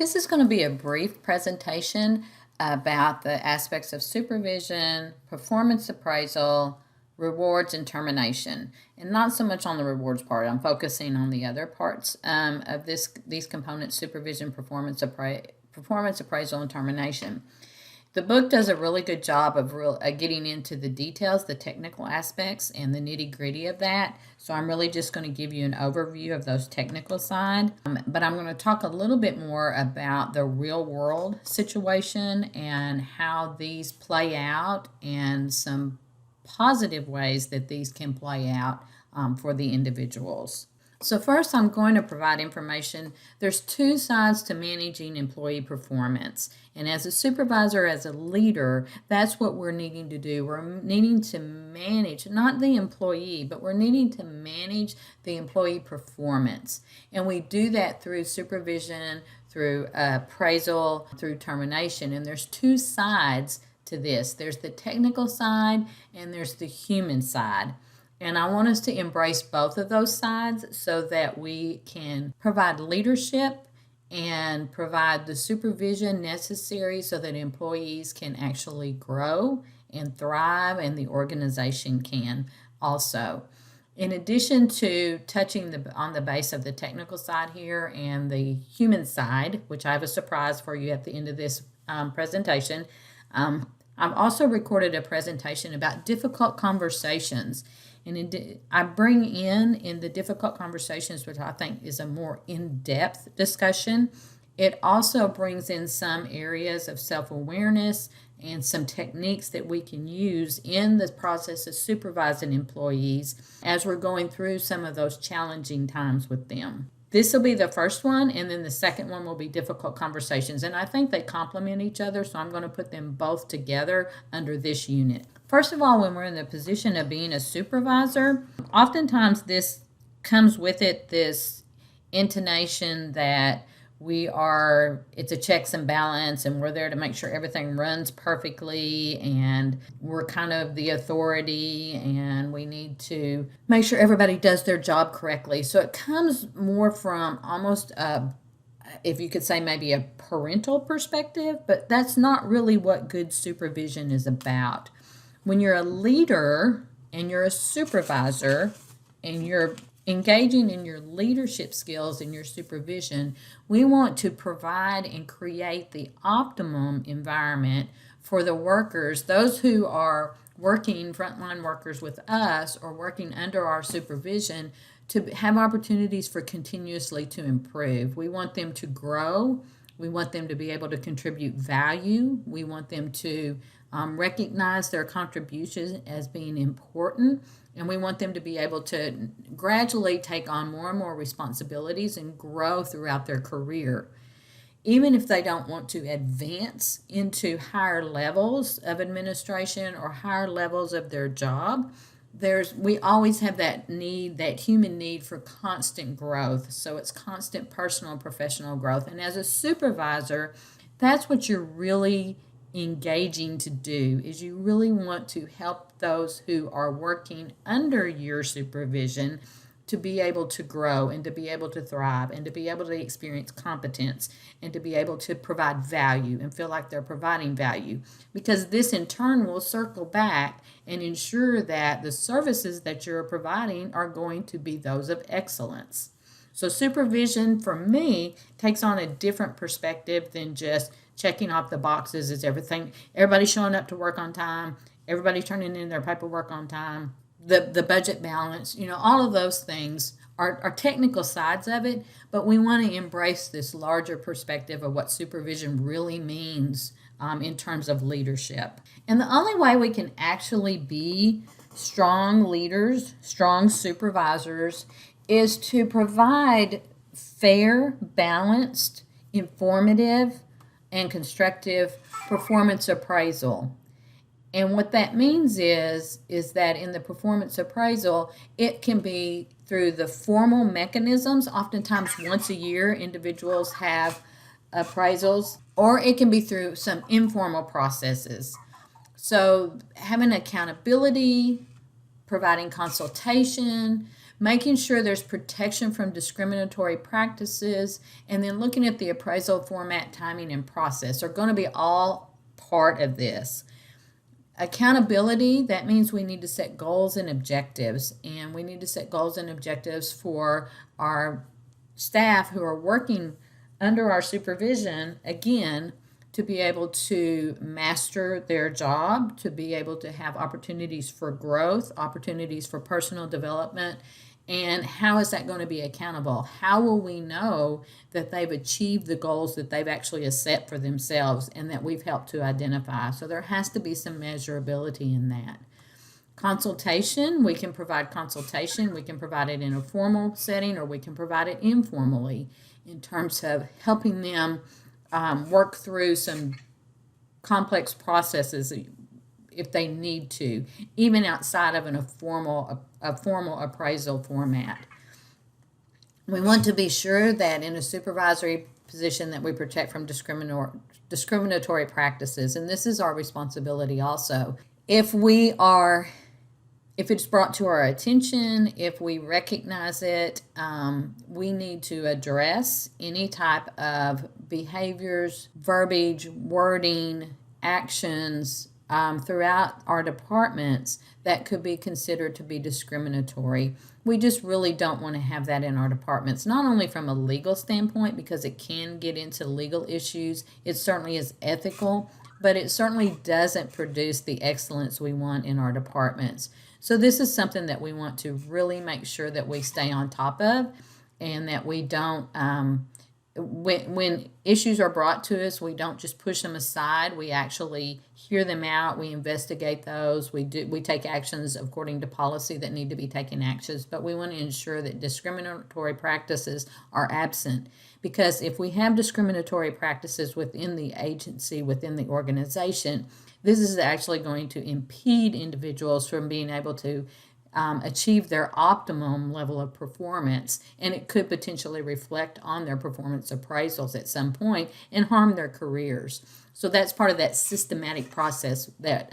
This is going to be a brief presentation about the aspects of supervision, performance appraisal, rewards, and termination. And not so much on the rewards part. I'm focusing on the other parts of these components: supervision, performance appraisal, and termination. The book does a really good job of getting into the details, the technical aspects, and the nitty-gritty of that. So I'm really just going to give you an overview of those technical side. But I'm going to talk a little bit more about the real-world situation and how these play out and some positive ways that these can play out for the individuals. So first, I'm going to provide information. There's two sides to managing employee performance. And as a supervisor, as a leader, that's what we're needing to do. We're needing to manage, not the employee, but we're needing to manage the employee performance. And we do that through supervision, through appraisal, through termination. And there's two sides to this. There's the technical side and there's the human side. And I want us to embrace both of those sides so that we can provide leadership and provide the supervision necessary so that employees can actually grow and thrive, and the organization can also. In addition to touching on the base of the technical side here and the human side, which I have a surprise for you at the end of this presentation, I've also recorded a presentation about difficult conversations. And I bring in the difficult conversations, which I think is a more in-depth discussion. It also brings in some areas of self-awareness and some techniques that we can use in the process of supervising employees as we're going through some of those challenging times with them. This will be the first one, and then the second one will be difficult conversations. And I think they complement each other, so I'm going to put them both together under this unit. First of all, when we're in the position of being a supervisor, oftentimes this comes with it this intonation that it's a checks and balance, and we're there to make sure everything runs perfectly, and we're kind of the authority, and we need to make sure everybody does their job correctly. So it comes more from almost if you could say maybe a parental perspective, but that's not really what good supervision is about. When you're a leader and you're a supervisor and you're engaging in your leadership skills and your supervision, we want to provide and create the optimum environment for the workers, those who are working, frontline workers with us or working under our supervision, to have opportunities for continuously to improve. We want them to grow. We want them to be able to contribute value. We want them to recognize their contributions as being important, and we want them to be able to gradually take on more and more responsibilities and grow throughout their career. Even if they don't want to advance into higher levels of administration or higher levels of their job, we always have that need, that human need for constant growth. So it's constant personal and professional growth. And as a supervisor, that's what you're really engaging to do, is you really want to help those who are working under your supervision to be able to grow and to be able to thrive and to be able to experience competence and to be able to provide value and feel like they're providing value, because this in turn will circle back and ensure that the services that you're providing are going to be those of excellence. So supervision for me takes on a different perspective than just checking off the boxes. Is everybody showing up to work on time, everybody turning in their paperwork on time, the budget balance, all of those things are technical sides of it, but we want to embrace this larger perspective of what supervision really means in terms of leadership. And the only way we can actually be strong leaders, strong supervisors, is to provide fair, balanced, informative, and constructive performance appraisal. And what that means is that in the performance appraisal, it can be through the formal mechanisms. Oftentimes once a year, individuals have appraisals, or it can be through some informal processes. So having accountability, providing consultation, making sure there's protection from discriminatory practices, and then looking at the appraisal format, timing, and process are going to be all part of this. Accountability, that means we need to set goals and objectives, and we need to set goals and objectives for our staff who are working under our supervision, again, to be able to master their job, to be able to have opportunities for growth, opportunities for personal development. And how is that going to be accountable? How will we know that they've achieved the goals that they've actually set for themselves and that we've helped to identify? So there has to be some measurability in that. Consultation, we can provide consultation. We can provide it in a formal setting, or we can provide it informally in terms of helping them work through some complex processes if they need to, even outside of a formal appraisal format. We want to be sure that in a supervisory position that we protect from discriminatory practices, and this is our responsibility also. If it's brought to our attention, if we recognize it, we need to address any type of behaviors, verbiage, wording, actions throughout our departments that could be considered to be discriminatory. We just really don't want to have that in our departments, not only from a legal standpoint, because it can get into legal issues. It certainly is ethical, but it certainly doesn't produce the excellence we want in our departments. So this is something that we want to really make sure that we stay on top of, and that we don't, when issues are brought to us, we don't just push them aside. We actually hear them out. We investigate those. We take actions according to policy that need to be taken actions, but we want to ensure that discriminatory practices are absent. Because if we have discriminatory practices within the agency, within the organization, this is actually going to impede individuals from being able to achieve their optimum level of performance, and it could potentially reflect on their performance appraisals at some point and harm their careers. So that's part of that systematic process that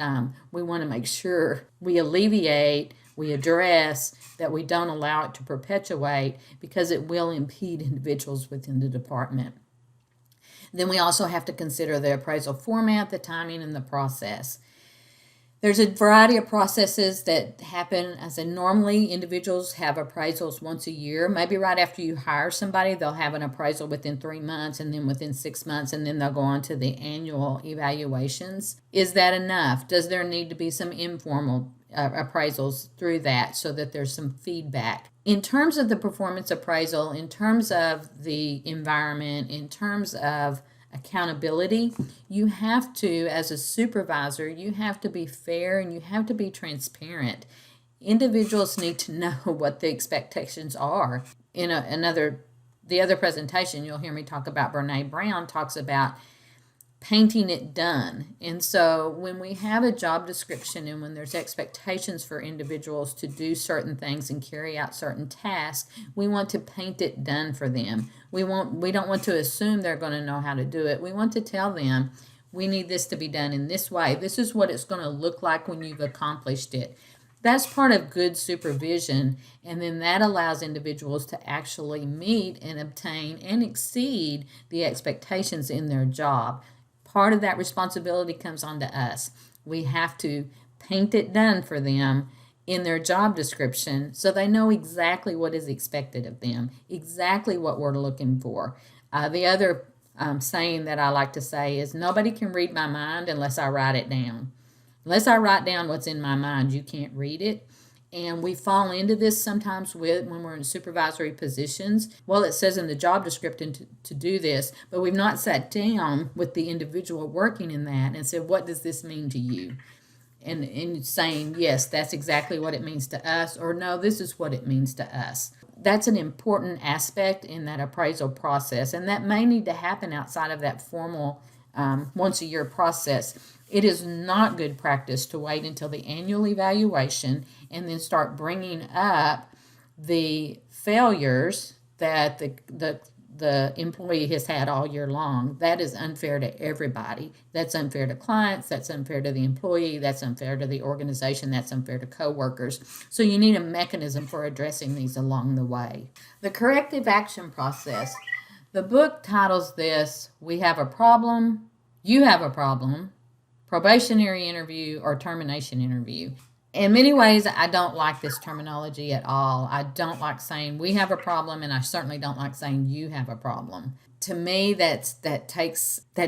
we want to make sure we alleviate, we address, that we don't allow it to perpetuate, because it will impede individuals within the department. Then we also have to consider the appraisal format, the timing, and the process. There's a variety of processes that happen. As in, normally individuals have appraisals once a year. Maybe right after you hire somebody, they'll have an appraisal within 3 months, and then within 6 months, and then they'll go on to the annual evaluations. Is that enough? Does there need to be some informal appraisals through that so that there's some feedback? In terms of the performance appraisal, in terms of the environment, in terms of accountability, you have to, as a supervisor, you have to be fair and you have to be transparent. Individuals need to know what the expectations are. In the other presentation, you'll hear me talk about Brene Brown talks about painting it done. And so when we have a job description and when there's expectations for individuals to do certain things and carry out certain tasks, we want to paint it done for them. We don't want to assume they're going to know how to do it. We want to tell them, we need this to be done in this way. This is what it's going to look like when you've accomplished it. That's part of good supervision, and then that allows individuals to actually meet and obtain and exceed the expectations in their job. Part of that responsibility comes onto us. We have to paint it done for them in their job description so they know exactly what is expected of them, exactly what we're looking for. The other saying that I like to say is, nobody can read my mind unless I write it down. Unless I write down what's in my mind, you can't read it. And we fall into this sometimes when we're in supervisory positions. Well, it says in the job description to do this, but we've not sat down with the individual working in that and said, what does this mean to you? And saying, yes, that's exactly what it means to us, or no, this is what it means to us. That's an important aspect in that appraisal process, and that may need to happen outside of that formal once a year process. It is not good practice to wait until the annual evaluation and then start bringing up the failures that the employee has had all year long. That is unfair to everybody. That's unfair to clients, that's unfair to the employee, that's unfair to the organization, that's unfair to coworkers. So you need a mechanism for addressing these along the way. The corrective action process. The book titles this, We Have a Problem, You Have a Problem, Probationary Interview, or Termination Interview. In many ways, I don't like this terminology at all. I don't like saying we have a problem, and I certainly don't like saying you have a problem. To me, that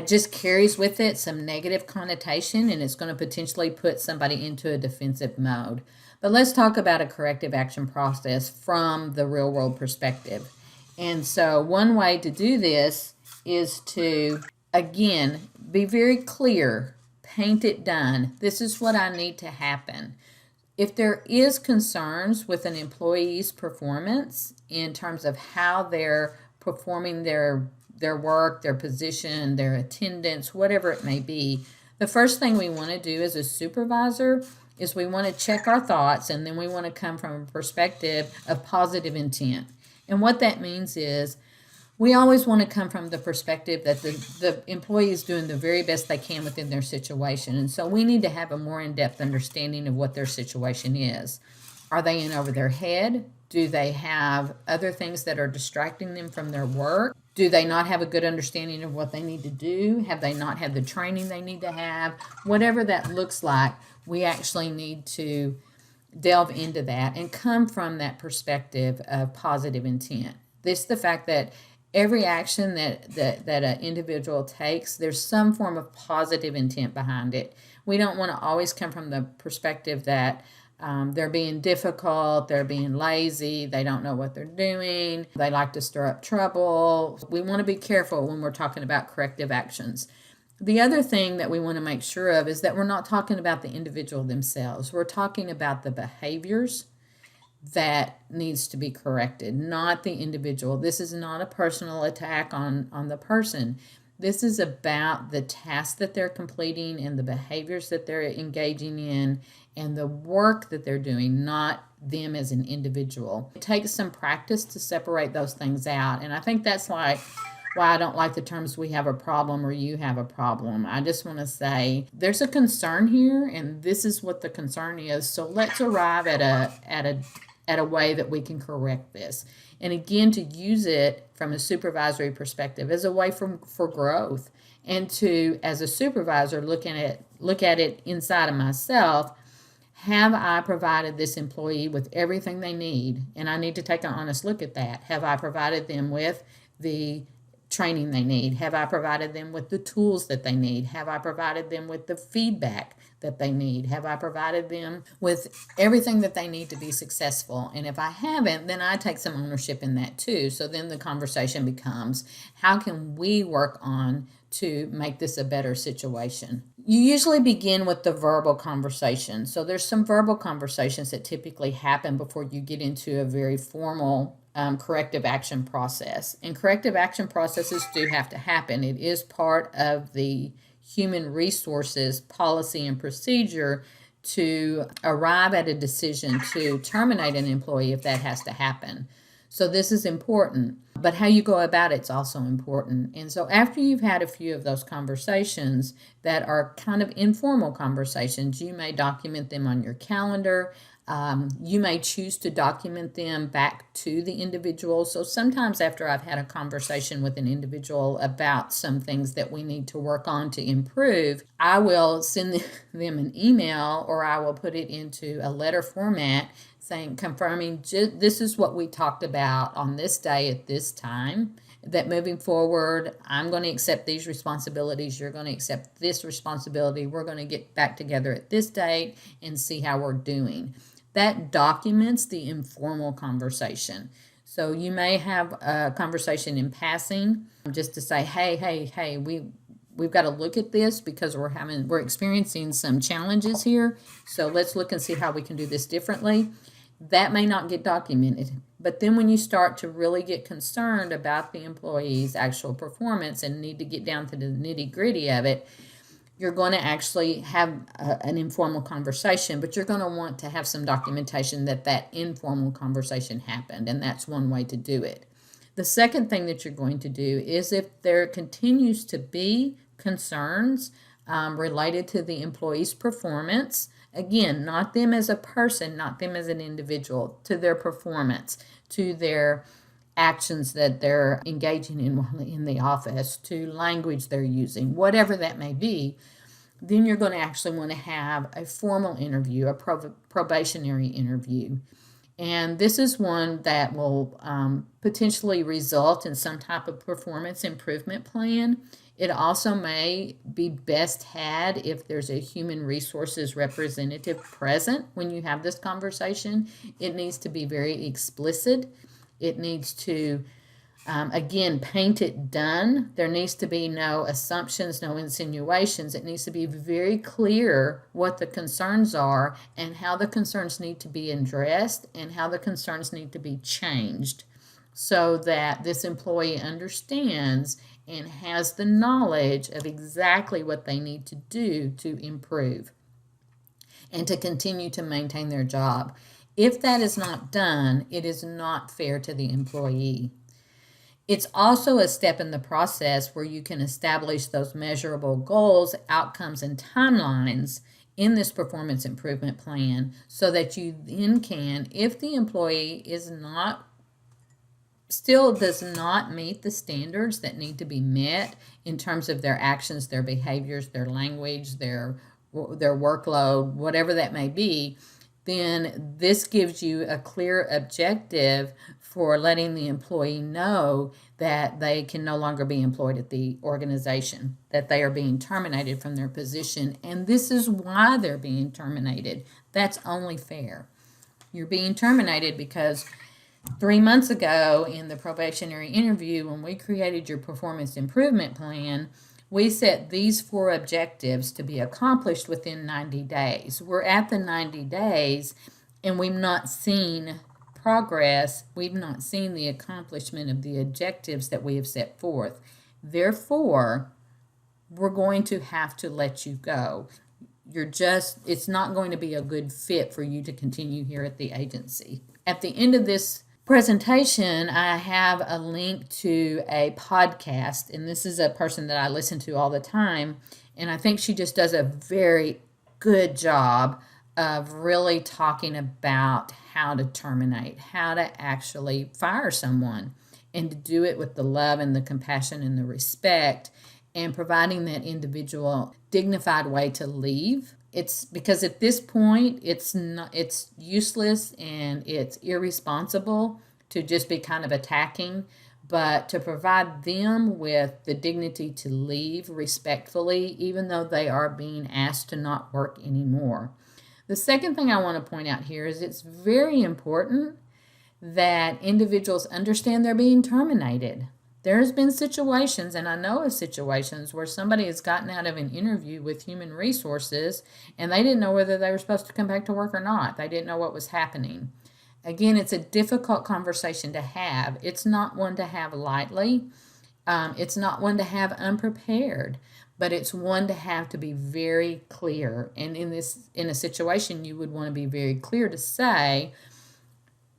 just carries with it some negative connotation, and it's going to potentially put somebody into a defensive mode. But let's talk about a corrective action process from the real world perspective. And so one way to do this is to, again, be very clear, paint it done. This is what I need to happen. If there is concerns with an employee's performance in terms of how they're performing their work, their position, their attendance, whatever it may be, the first thing we want to do as a supervisor is we want to check our thoughts, and then we want to come from a perspective of positive intent. And what that means is we always want to come from the perspective that the employee is doing the very best they can within their situation. And so we need to have a more in-depth understanding of what their situation is. Are they in over their head? Do they have other things that are distracting them from their work? Do they not have a good understanding of what they need to do? Have they not had the training they need to have? Whatever that looks like, we actually need to delve into that and come from that perspective of positive intent. This the fact that every action that an individual takes, there's some form of positive intent behind it. We don't want to always come from the perspective that they're being difficult, they're being lazy, they don't know what they're doing, they like to stir up trouble. We want to be careful when we're talking about corrective actions. The other thing that we want to make sure of is that we're not talking about the individual themselves. We're talking about the behaviors that needs to be corrected, not the individual. This is not a personal attack on the person. This is about the tasks that they're completing and the behaviors that they're engaging in and the work that they're doing, not them as an individual. It takes some practice to separate those things out. And I think that's why I don't like the terms we have a problem or you have a problem. I just want to say there's a concern here, and this is what the concern is. So let's arrive at a way that we can correct this. And again, to use it from a supervisory perspective as a way for growth, and to, as a supervisor, look at it inside of myself. Have I provided this employee with everything they need? And I need to take an honest look at that. Have I provided them with the training they need? Have I provided them with the tools that they need? Have I provided them with the feedback that they need? Have I provided them with everything that they need to be successful? And if I haven't, then I take some ownership in that too. So then the conversation becomes, how can we work on to make this a better situation? You usually begin with the verbal conversation. So there's some verbal conversations that typically happen before you get into a very formal corrective action process. And corrective action processes do have to happen. It is part of the human resources policy and procedure to arrive at a decision to terminate an employee if that has to happen. So this is important, but how you go about it's also important. And so after you've had a few of those conversations that are kind of informal conversations, you may document them on your calendar. You may choose to document them back to the individual. So sometimes after I've had a conversation with an individual about some things that we need to work on to improve, I will send them an email, or I will put it into a letter format saying, confirming this is what we talked about on this day at this time, that moving forward, I'm going to accept these responsibilities, you're going to accept this responsibility, we're going to get back together at this date and see how we're doing. That documents the informal conversation. So you may have a conversation in passing just to say, hey, we've got to look at this because we're experiencing some challenges here. So let's look and see how we can do this differently. That may not get documented. But then when you start to really get concerned about the employee's actual performance and need to get down to the nitty-gritty of it, you're going to actually have an informal conversation, but you're going to want to have some documentation that informal conversation happened, and that's one way to do it. The second thing that you're going to do is if there continues to be concerns related to the employee's performance, again, not them as a person, not them as an individual, to their performance, to their actions that they're engaging in the office, to language they're using, whatever that may be, then you're going to actually want to have a formal interview, a probationary interview. And this is one that will potentially result in some type of performance improvement plan. It also may be best had if there's a human resources representative present when you have this conversation. It needs to be very explicit. It needs to, again, paint it done. There needs to be no assumptions, no insinuations. It needs to be very clear what the concerns are and how the concerns need to be addressed and how the concerns need to be changed so that this employee understands and has the knowledge of exactly what they need to do to improve and to continue to maintain their job. If that is not done, it is not fair to the employee. It's also a step in the process where you can establish those measurable goals, outcomes, and timelines in this performance improvement plan so that you then can, if the employee still does not meet the standards that need to be met in terms of their actions, their behaviors, their language, their workload, whatever that may be, then this gives you a clear objective for letting the employee know that they can no longer be employed at the organization, that they are being terminated from their position, and this is why they're being terminated. That's only fair. You're being terminated because 3 months ago in the probationary interview, when we created your performance improvement plan, we set these 4 objectives to be accomplished within 90 days. We're at the 90 days and we've not seen progress. We've not seen the accomplishment of the objectives that we have set forth. Therefore, we're going to have to let you go. It's not going to be a good fit for you to continue here at the agency. At the end of this presentation, I have a link to a podcast, and this is a person that I listen to all the time, and I think she just does a very good job of really talking about how to terminate, how to actually fire someone, and to do it with the love and the compassion and the respect, and providing that individual dignified way to leave. It's because at this point, it's useless and it's irresponsible to just be kind of attacking, but to provide them with the dignity to leave respectfully, even though they are being asked to not work anymore. The second thing I want to point out here is it's very important that individuals understand they're being terminated. There's been situations, and I know of situations, where somebody has gotten out of an interview with human resources and they didn't know whether they were supposed to come back to work or not. They didn't know what was happening. Again, it's a difficult conversation to have. It's not one to have lightly. It's not one to have unprepared, but it's one to have to be very clear. And in a situation, you would want to be very clear to say,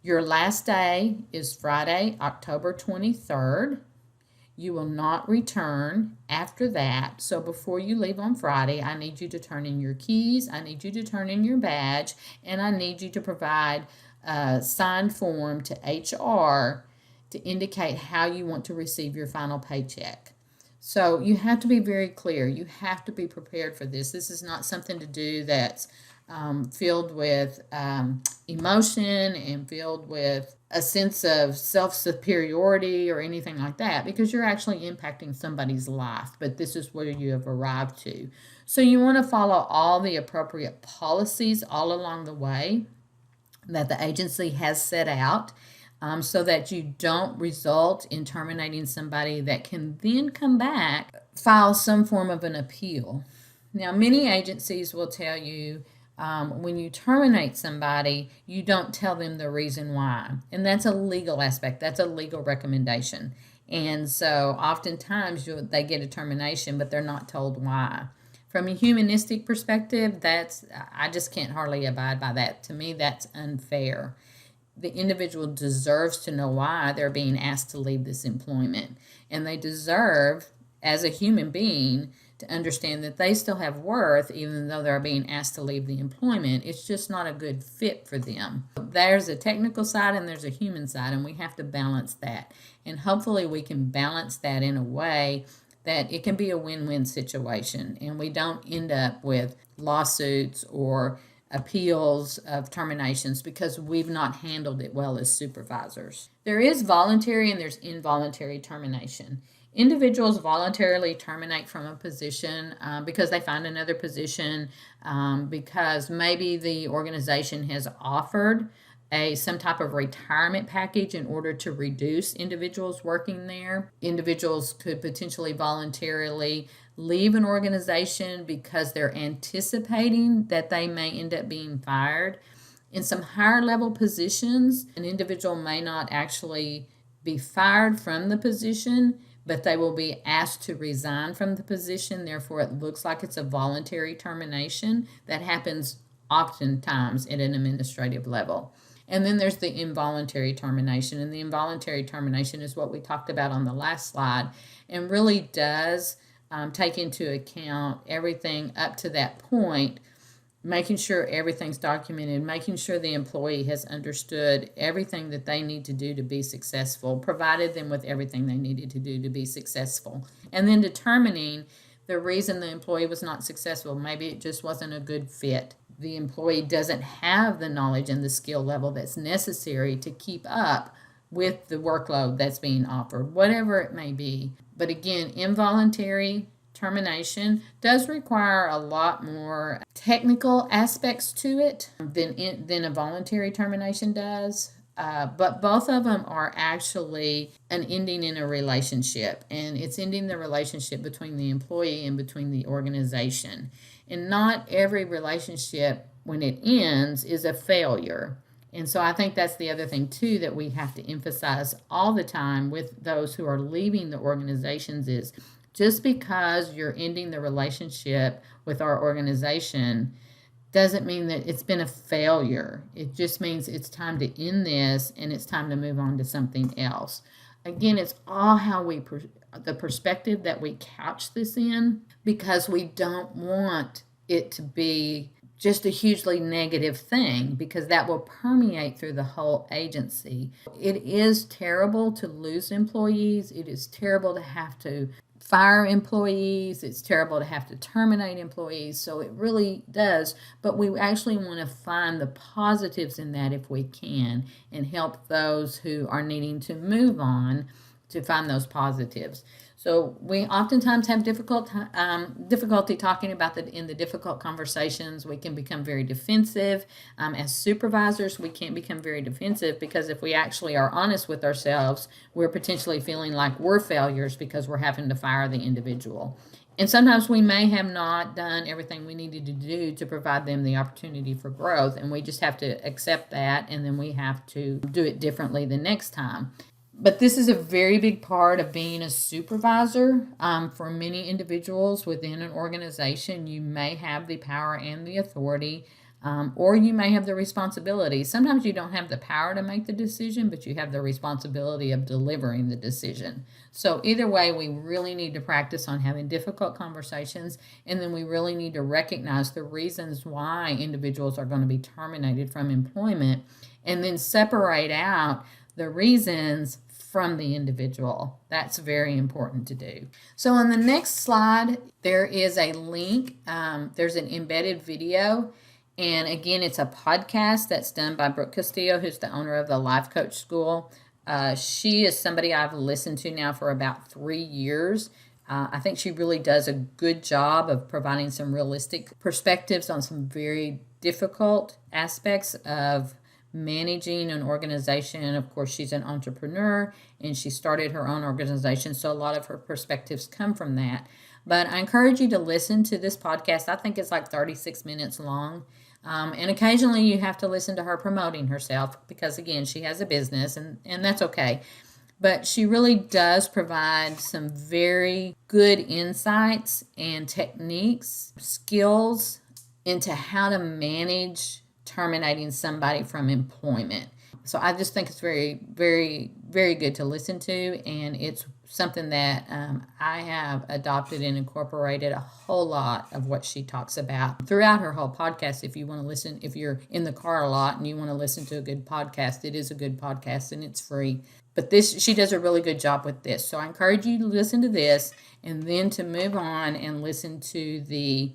your last day is Friday, October 23rd. You will not return after that. So before you leave on Friday, I need you to turn in your keys, I need you to turn in your badge, and I need you to provide a signed form to HR to indicate how you want to receive your final paycheck. So you have to be very clear. You have to be prepared for this. This is not something to do that's filled with emotion and filled with a sense of self-superiority or anything like that, because you're actually impacting somebody's life, but this is where you have arrived to. So you want to follow all the appropriate policies all along the way that the agency has set out, so that you don't result in terminating somebody that can then come back, file some form of an appeal. Now, many agencies will tell you when you terminate somebody, you don't tell them the reason why. And that's a legal aspect. That's a legal recommendation. And so oftentimes they get a termination, but they're not told why. From a humanistic perspective, I just can't hardly abide by that. To me, that's unfair. the individual deserves to know why they're being asked to leave this employment. And they deserve, as a human being, to understand that they still have worth even though they're being asked to leave the employment. It's just not a good fit for them. There's a technical side and there's a human side, and we have to balance that. And hopefully we can balance that in a way that it can be a win-win situation and we don't end up with lawsuits or appeals of terminations because we've not handled it well as supervisors. There is voluntary and there's involuntary termination. Individuals voluntarily terminate from a position because they find another position, because maybe the organization has offered some type of retirement package in order to reduce individuals working there. Individuals could potentially voluntarily leave an organization because they're anticipating that they may end up being fired. In some higher level positions, an individual may not actually be fired from the position, but they will be asked to resign from the position. Therefore, it looks like it's a voluntary termination. That happens oftentimes at an administrative level. And then there's the involuntary termination. And the involuntary termination is what we talked about on the last slide and really does take into account everything up to that point, making sure everything's documented, making sure the employee has understood everything that they need to do to be successful, provided them with everything they needed to do to be successful, and then determining the reason the employee was not successful. Maybe it just wasn't a good fit. The employee doesn't have the knowledge and the skill level that's necessary to keep up with the workload that's being offered, whatever it may be. But again, involuntary termination does require a lot more technical aspects to it than a voluntary termination does. But both of them are actually an ending in a relationship, and it's ending the relationship between the employee and between the organization. And not every relationship, when it ends, is a failure. And so I think that's the other thing, too, that we have to emphasize all the time with those who are leaving the organizations is just because you're ending the relationship with our organization doesn't mean that it's been a failure. It just means it's time to end this and it's time to move on to something else. Again, it's all how the perspective that we couch this in, because we don't want it to be just a hugely negative thing, because that will permeate through the whole agency. It is terrible to lose employees. It is terrible to have to fire employees. It's terrible to have to terminate employees. So it really does. But we actually want to find the positives in that if we can, and help those who are needing to move on to find those positives. So we oftentimes have difficulty talking about that in the difficult conversations. We can become very defensive. As supervisors, we can't become very defensive, because if we actually are honest with ourselves, we're potentially feeling like we're failures because we're having to fire the individual. And sometimes we may have not done everything we needed to do to provide them the opportunity for growth, and we just have to accept that, and then we have to do it differently the next time. But this is a very big part of being a supervisor. For many individuals within an organization, you may have the power and the authority, or you may have the responsibility. Sometimes you don't have the power to make the decision, but you have the responsibility of delivering the decision. So either way, we really need to practice on having difficult conversations, and then we really need to recognize the reasons why individuals are going to be terminated from employment, and then separate out the reasons from the individual. That's very important to do. So on the next slide, there is a link. There's an embedded video. And again, it's a podcast that's done by Brooke Castillo, who's the owner of the Life Coach School. She is somebody I've listened to now for about 3 years. I think she really does a good job of providing some realistic perspectives on some very difficult aspects of managing an organization. Of course, she's an entrepreneur and she started her own organization, so a lot of her perspectives come from that. But I encourage you to listen to this podcast. I think it's like 36 minutes long. And occasionally you have to listen to her promoting herself because, again, she has a business, and that's okay. But she really does provide some very good insights and techniques, skills into how to manage terminating somebody from employment. So I just think it's very, very, very good to listen to, and it's something that I have adopted and incorporated a whole lot of what she talks about throughout her whole podcast. If you want to listen, if you're in the car a lot and you want to listen to a good podcast, it is a good podcast and it's free. But she does a really good job with this. So I encourage you to listen to this and then to move on and listen to the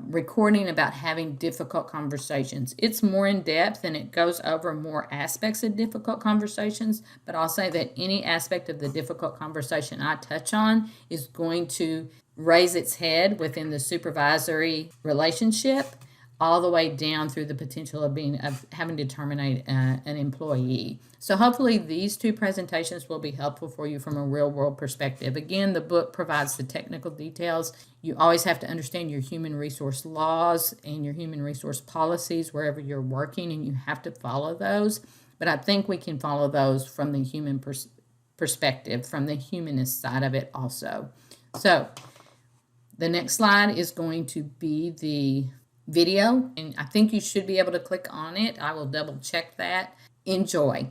recording about having difficult conversations. It's more in depth and it goes over more aspects of difficult conversations, but I'll say that any aspect of the difficult conversation I touch on is going to raise its head within the supervisory relationship, all the way down through the potential of having to terminate an employee. So hopefully these two presentations will be helpful for you from a real world perspective. Again, the book provides the technical details. You always have to understand your human resource laws and your human resource policies wherever you're working, and you have to follow those. But I think we can follow those from the human perspective, from the humanist side of it also. So the next slide is going to be the video, and I think you should be able to click on it. I will double check that. Enjoy.